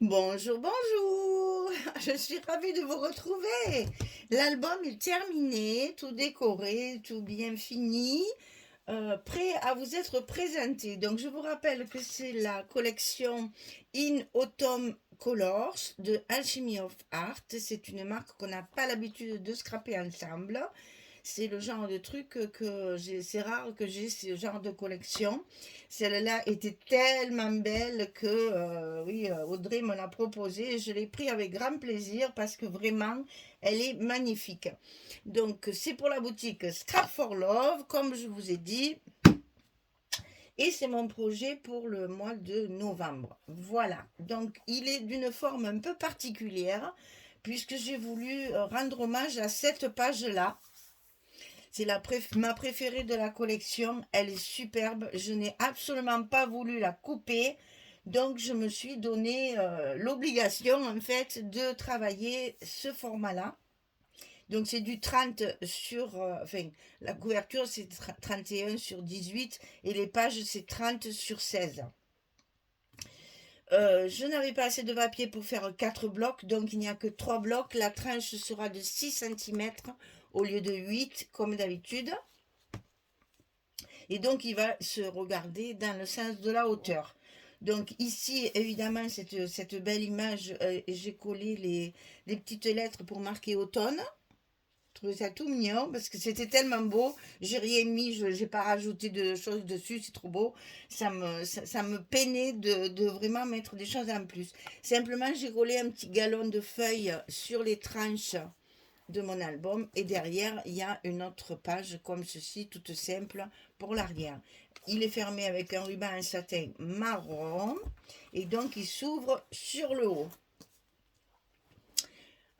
Bonjour, bonjour. Je suis ravie de vous retrouver. L'album est terminé, tout décoré, tout bien fini, prêt à vous être présenté. Donc, je vous rappelle que c'est la collection In Autumn Colors de Alchemy of Art. C'est une marque qu'on n'a pas l'habitude de scraper ensemble. C'est le genre de truc que j'ai, c'est rare que j'ai ce genre de collection. Celle-là était tellement belle que, oui, Audrey me l'a proposée et je l'ai pris avec grand plaisir parce que vraiment, elle est magnifique. Donc, c'est pour la boutique Scrap for Love, comme je vous ai dit, et c'est mon projet pour le mois de novembre. Voilà. Donc, il est d'une forme un peu particulière puisque j'ai voulu rendre hommage à cette page-là. C'est ma préférée de la collection. Elle est superbe. Je n'ai absolument pas voulu la couper. Donc, je me suis donné l'obligation, en fait, de travailler ce format-là. Donc, c'est du 30 sur... enfin, la couverture, c'est 31 sur 18 et les pages, c'est 30 sur 16. Je n'avais pas assez de papier pour faire 4 blocs, donc il n'y a que 3 blocs. La tranche sera de 6 centimètres au lieu de 8 comme d'habitude. Et donc, il va se regarder dans le sens de la hauteur. Donc ici, évidemment, cette belle image, j'ai collé les petites lettres pour marquer automne. Je trouvais ça tout mignon parce que c'était tellement beau. J'ai rien mis, je n'ai pas rajouté de choses dessus, c'est trop beau. Ça me peinait de vraiment mettre des choses en plus. Simplement, j'ai collé un petit galon de feuilles sur les tranches de mon album et derrière il y a une autre page comme ceci toute simple pour l'arrière. Il est fermé avec un ruban en satin marron et donc il s'ouvre sur le haut.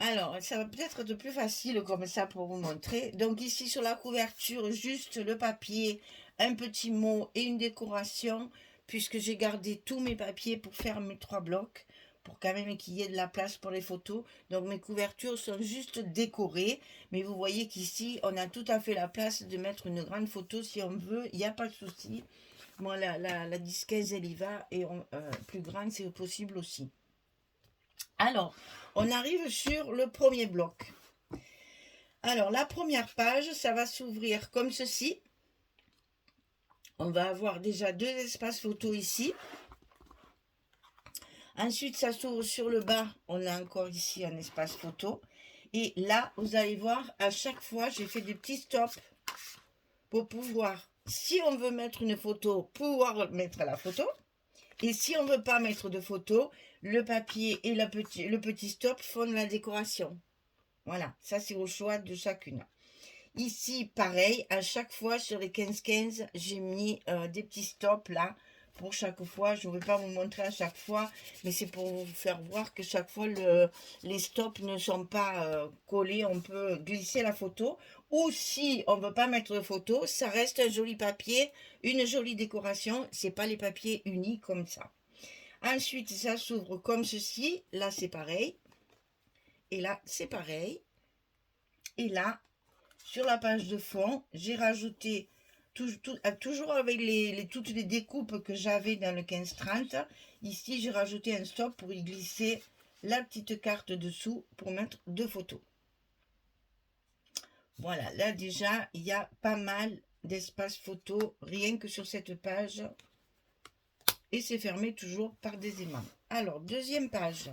Alors ça va peut-être être plus facile comme ça pour vous montrer. Donc ici sur la couverture juste le papier, un petit mot et une décoration puisque j'ai gardé tous mes papiers pour faire mes 3 blocs pour quand même qu'il y ait de la place pour les photos. Donc mes couvertures sont juste décorées, mais vous voyez qu'ici on a tout à fait la place de mettre une grande photo si on veut, il n'y a pas de souci. Moi la disquaise elle y va et plus grande c'est possible aussi. Alors, on arrive sur le premier bloc. Alors, la première page, ça va s'ouvrir comme ceci. On va avoir déjà 2 espaces photos ici. Ensuite, ça s'ouvre sur le bas. On a encore ici un espace photo. Et là, vous allez voir, à chaque fois, j'ai fait des petits stops pour pouvoir, si on veut mettre une photo, pouvoir mettre la photo. Et si on ne veut pas mettre de photo, le papier et le petit stop font de la décoration. Voilà, ça c'est au choix de chacune. Ici, pareil, à chaque fois sur les 15-15, j'ai mis des petits stops là pour chaque fois. Je ne vais pas vous montrer à chaque fois, mais c'est pour vous faire voir que chaque fois les stops ne sont pas collés. On peut glisser la photo. Ou si on ne veut pas mettre de photo, ça reste un joli papier, une jolie décoration. C'est pas les papiers unis comme ça. Ensuite, ça s'ouvre comme ceci. Là, c'est pareil. Et là, c'est pareil. Et là, sur la page de fond, j'ai rajouté, toujours avec toutes les découpes que j'avais dans le 15-30, ici j'ai rajouté un stop pour y glisser la petite carte dessous pour mettre 2 photos. Voilà, là déjà, il y a pas mal d'espace photo, rien que sur cette page. Et c'est fermé toujours par des aimants. Alors, deuxième page,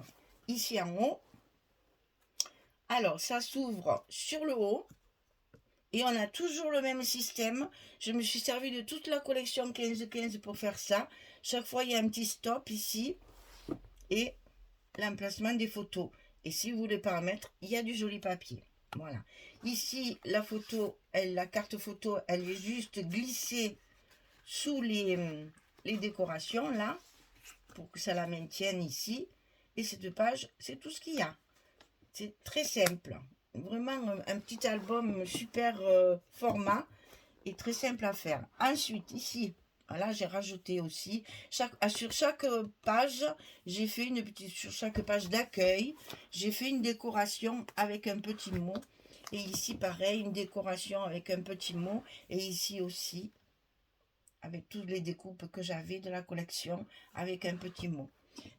ici en haut. Alors, ça s'ouvre sur le haut. Et on a toujours le même système. Je me suis servi de toute la collection 15-15 pour faire ça. Chaque fois, il y a un petit stop ici. Et l'emplacement des photos. Et si vous voulez pas en mettre, il y a du joli papier. Voilà. Ici, la photo, la carte photo, elle est juste glissée sous les décorations, là. Pour que ça la maintienne ici. Et cette page, c'est tout ce qu'il y a. C'est très simple. Vraiment un petit album super format et très simple à faire. Ensuite, ici, là j'ai rajouté aussi, sur chaque page, j'ai fait une petite, sur chaque page d'accueil, j'ai fait une décoration avec un petit mot. Et ici, pareil, une décoration avec un petit mot. Et ici aussi, avec toutes les découpes que j'avais de la collection, avec un petit mot.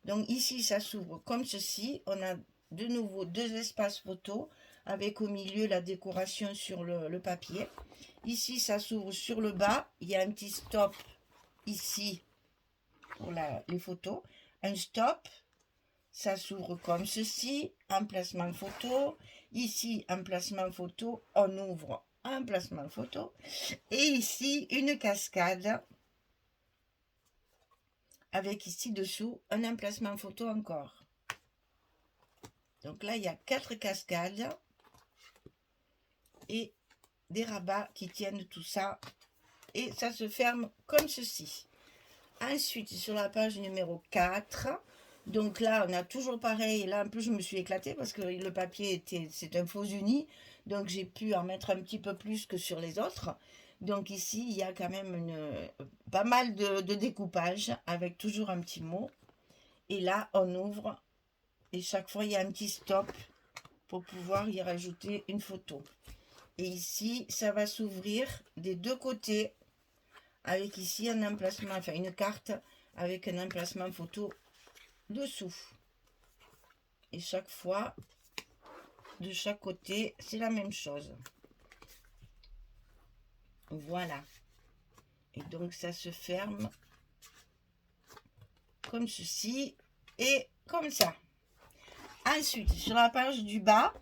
Donc ici, ça s'ouvre comme ceci. On a de nouveau deux espaces photo avec au milieu la décoration sur le papier. Ici, ça s'ouvre sur le bas. Il y a un petit stop ici pour les photos. Un stop. Ça s'ouvre comme ceci. Emplacement photo. Ici, emplacement photo. On ouvre emplacement photo. Et ici, une cascade avec ici dessous un emplacement photo encore. Donc là, il y a 4 cascades et des rabats qui tiennent tout ça. Et ça se ferme comme ceci. Ensuite, sur la page numéro 4, donc là, on a toujours pareil. Là, en plus, je me suis éclatée parce que le papier c'est un faux uni. Donc, j'ai pu en mettre un petit peu plus que sur les autres. Donc ici, il y a quand même pas mal de découpage avec toujours un petit mot. Et là, on ouvre et chaque fois, il y a un petit stop pour pouvoir y rajouter une photo. Et ici, ça va s'ouvrir des deux côtés avec ici un emplacement, enfin une carte avec un emplacement photo dessous. Et chaque fois, de chaque côté, c'est la même chose. Voilà. Et donc, ça se ferme comme ceci et comme ça. Ensuite, sur la page du bas,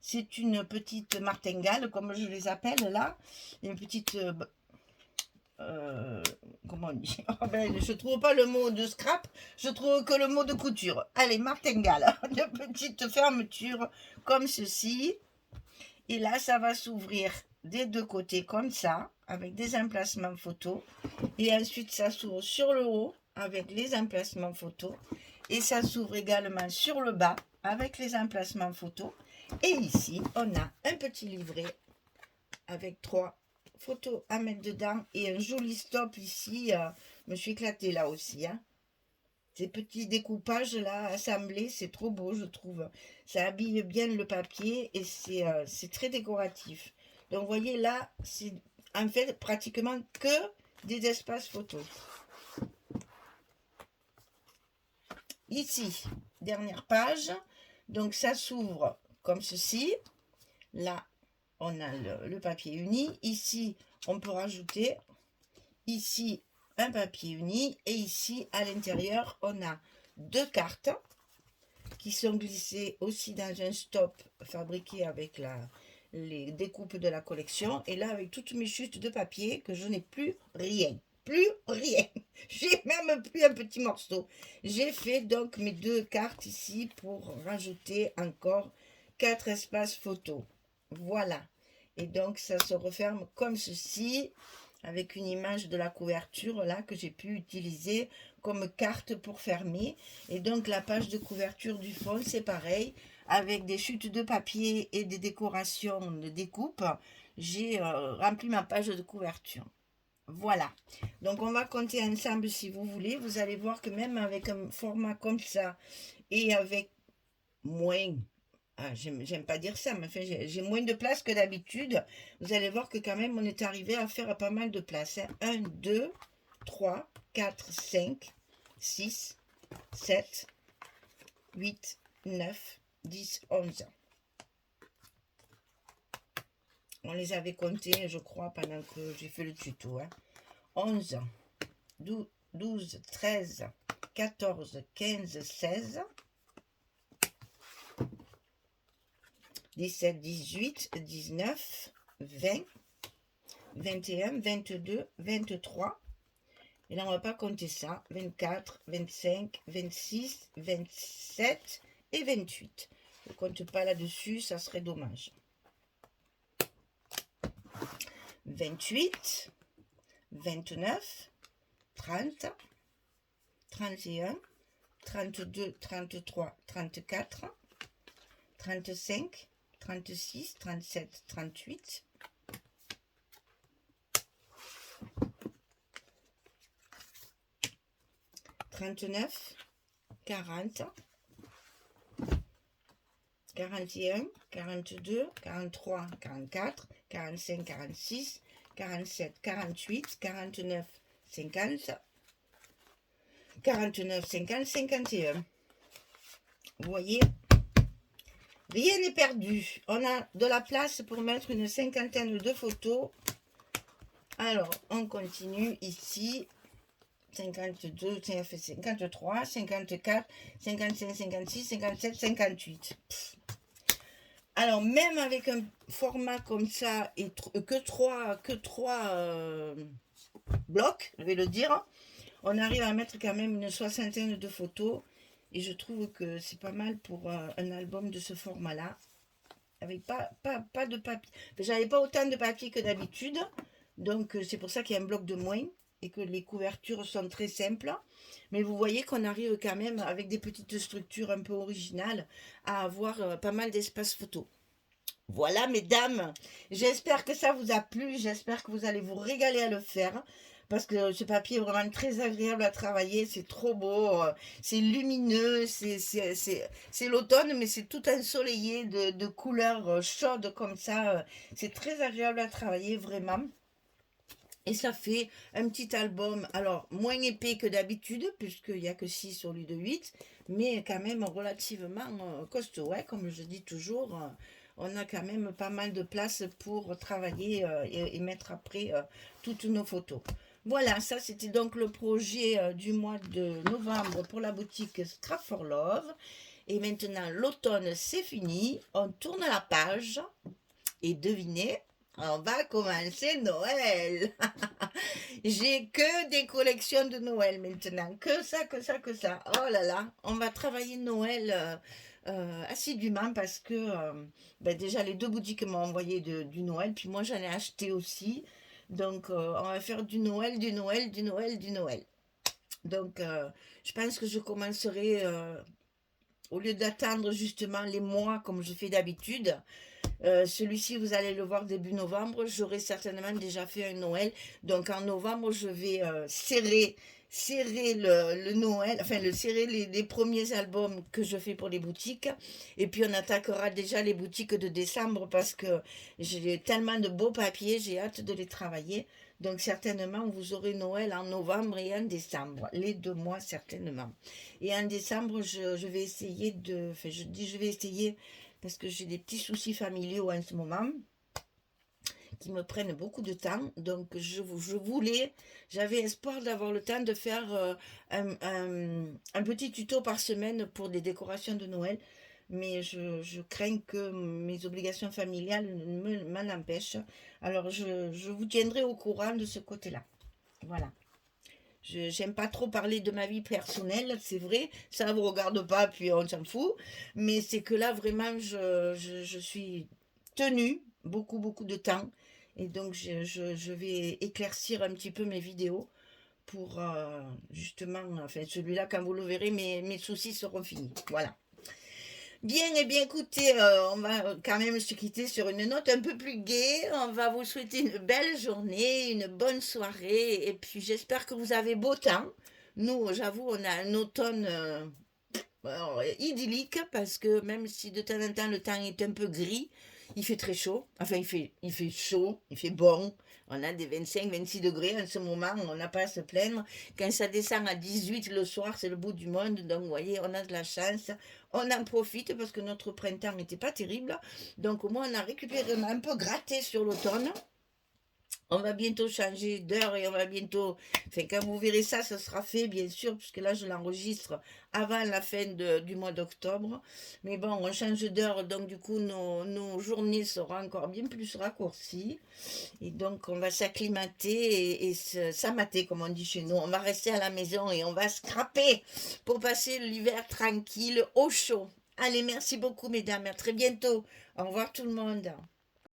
c'est une petite martingale, comme je les appelle là. Une petite... comment on dit? Oh ben, je trouve pas le mot de scrap, je trouve que le mot de couture. Allez, martingale. Une petite fermeture comme ceci. Et là, ça va s'ouvrir des deux côtés comme ça, avec des emplacements photos. Et ensuite, ça s'ouvre sur le haut avec les emplacements photos. Et ça s'ouvre également sur le bas avec les emplacements photos. Et ici, on a un petit livret avec 3 photos à mettre dedans et un joli stop ici. Je me suis éclatée là aussi. Hein. Ces petits découpages là assemblés, c'est trop beau, je trouve. Ça habille bien le papier et c'est très décoratif. Donc, vous voyez là, c'est en fait pratiquement que des espaces photos. Ici, dernière page. Donc, ça s'ouvre comme ceci. Là, on a le papier uni. Ici, on peut rajouter ici un papier uni. Et ici, à l'intérieur, on a 2 cartes qui sont glissées aussi dans un stop fabriqué avec les découpes de la collection. Et là, avec toutes mes chutes de papier, que je n'ai plus rien. Plus rien. J'ai même plus un petit morceau. J'ai fait donc mes 2 cartes ici pour rajouter encore 4 espaces photos. Voilà. Et donc, ça se referme comme ceci, avec une image de la couverture là que j'ai pu utiliser comme carte pour fermer. Et donc, la page de couverture du fond, c'est pareil, avec des chutes de papier et des décorations de découpe. J'ai rempli ma page de couverture. Voilà. Donc, on va compter ensemble si vous voulez. Vous allez voir que même avec un format comme ça et avec moins... Ah, j'aime pas dire ça, mais enfin, j'ai moins de place que d'habitude. Vous allez voir que quand même, on est arrivé à faire pas mal de place. Hein. 1, 2, 3, 4, 5, 6, 7, 8, 9, 10, 11. On les avait comptés, je crois, pendant que j'ai fait le tuto. Hein. 11, 12, 13, 14, 15, 16... 17, 18, 19, 20, 21, 22, 23. Et là, on ne va pas compter ça. 24, 25, 26, 27 et 28. Je ne compte pas là-dessus, ça serait dommage. 28, 29, 30, 31, 32, 33, 34, 35, 36, 37, 38, 39, 40, 41, 42, 43, 44, 45, 46, 47, 48, 49, 50, 49, 50, 51. Vous voyez, rien n'est perdu. On a de la place pour mettre une cinquantaine de photos. Alors, on continue ici. 52, 53, 54, 55, 56, 57, 58. Alors, même avec un format comme ça et que trois blocs, je vais le dire, on arrive à mettre quand même une soixantaine de photos. Et je trouve que c'est pas mal pour un album de ce format-là. Avec pas de papier. J'avais pas autant de papier que d'habitude. Donc, c'est pour ça qu'il y a un bloc de moins et que les couvertures sont très simples. Mais vous voyez qu'on arrive quand même, avec des petites structures un peu originales, à avoir pas mal d'espace photo. Voilà, mesdames, j'espère que ça vous a plu, j'espère que vous allez vous régaler à le faire, parce que ce papier est vraiment très agréable à travailler, c'est trop beau, c'est lumineux, c'est l'automne, mais c'est tout ensoleillé de couleurs chaudes comme ça, c'est très agréable à travailler, vraiment. Et ça fait un petit album, alors moins épais que d'habitude, puisqu'il n'y a que 6 au lieu de 8, mais quand même relativement costaud. Ouais, comme je dis toujours, on a quand même pas mal de place pour travailler et mettre après toutes nos photos. Voilà, ça c'était donc le projet du mois de novembre pour la boutique Scrap for Love. Et maintenant, l'automne c'est fini, on tourne la page et devinez, on va commencer Noël. J'ai que des collections de Noël maintenant. Que ça, que ça, que ça. Oh là là, on va travailler Noël assidûment parce que ben déjà les deux boutiques m'ont envoyé du Noël, puis moi j'en ai acheté aussi. Donc on va faire du Noël, du Noël, du Noël, du Noël. Donc je pense que je commencerai, au lieu d'attendre justement les mois comme je fais d'habitude, celui-ci, vous allez le voir début novembre. J'aurai certainement déjà fait un Noël. Donc en novembre, je vais serrer le Noël, enfin serrer les premiers albums que je fais pour les boutiques. Et puis on attaquera déjà les boutiques de décembre parce que j'ai tellement de beaux papiers, j'ai hâte de les travailler. Donc certainement, vous aurez Noël en novembre et en décembre, les 2 mois certainement. Et en décembre, je vais essayer de, enfin je dis je vais essayer parce que j'ai des petits soucis familiaux en ce moment qui me prennent beaucoup de temps. Donc, j'avais espoir d'avoir le temps de faire un petit tuto par semaine pour des décorations de Noël. Mais je crains que mes obligations familiales m'en empêchent. Alors, je vous tiendrai au courant de ce côté-là. Voilà. Je J'aime pas trop parler de ma vie personnelle, c'est vrai, ça vous regarde pas, puis on s'en fout. Mais c'est que là, vraiment, je suis tenue beaucoup, beaucoup de temps. Et donc, je vais éclaircir un petit peu mes vidéos pour justement, enfin, celui-là, quand vous le verrez, mes soucis seront finis. Voilà. Bien, et bien écoutez, on va quand même se quitter sur une note un peu plus gaie. On va vous souhaiter une belle journée, une bonne soirée, et puis j'espère que vous avez beau temps. Nous, j'avoue, on a un automne alors, idyllique parce que même si de temps en temps le temps est un peu gris, il fait très chaud. Enfin, il fait chaud, il fait bon. On a des 25, 26 degrés en ce moment, on n'a pas à se plaindre. Quand ça descend à 18 le soir, c'est le bout du monde. Donc, vous voyez, on a de la chance. On en profite parce que notre printemps n'était pas terrible. Donc, au moins, on a récupéré, on a un peu gratté sur l'automne. On va bientôt changer d'heure et on va bientôt. Enfin, quand vous verrez ça, ça sera fait, bien sûr, puisque là, je l'enregistre avant la fin du mois d'octobre. Mais bon, on change d'heure, donc du coup, nos journées seront encore bien plus raccourcies. Et donc, on va s'acclimater et s'amater, comme on dit chez nous. On va rester à la maison et on va scraper pour passer l'hiver tranquille, au chaud. Allez, merci beaucoup, mesdames. À très bientôt. Au revoir, tout le monde.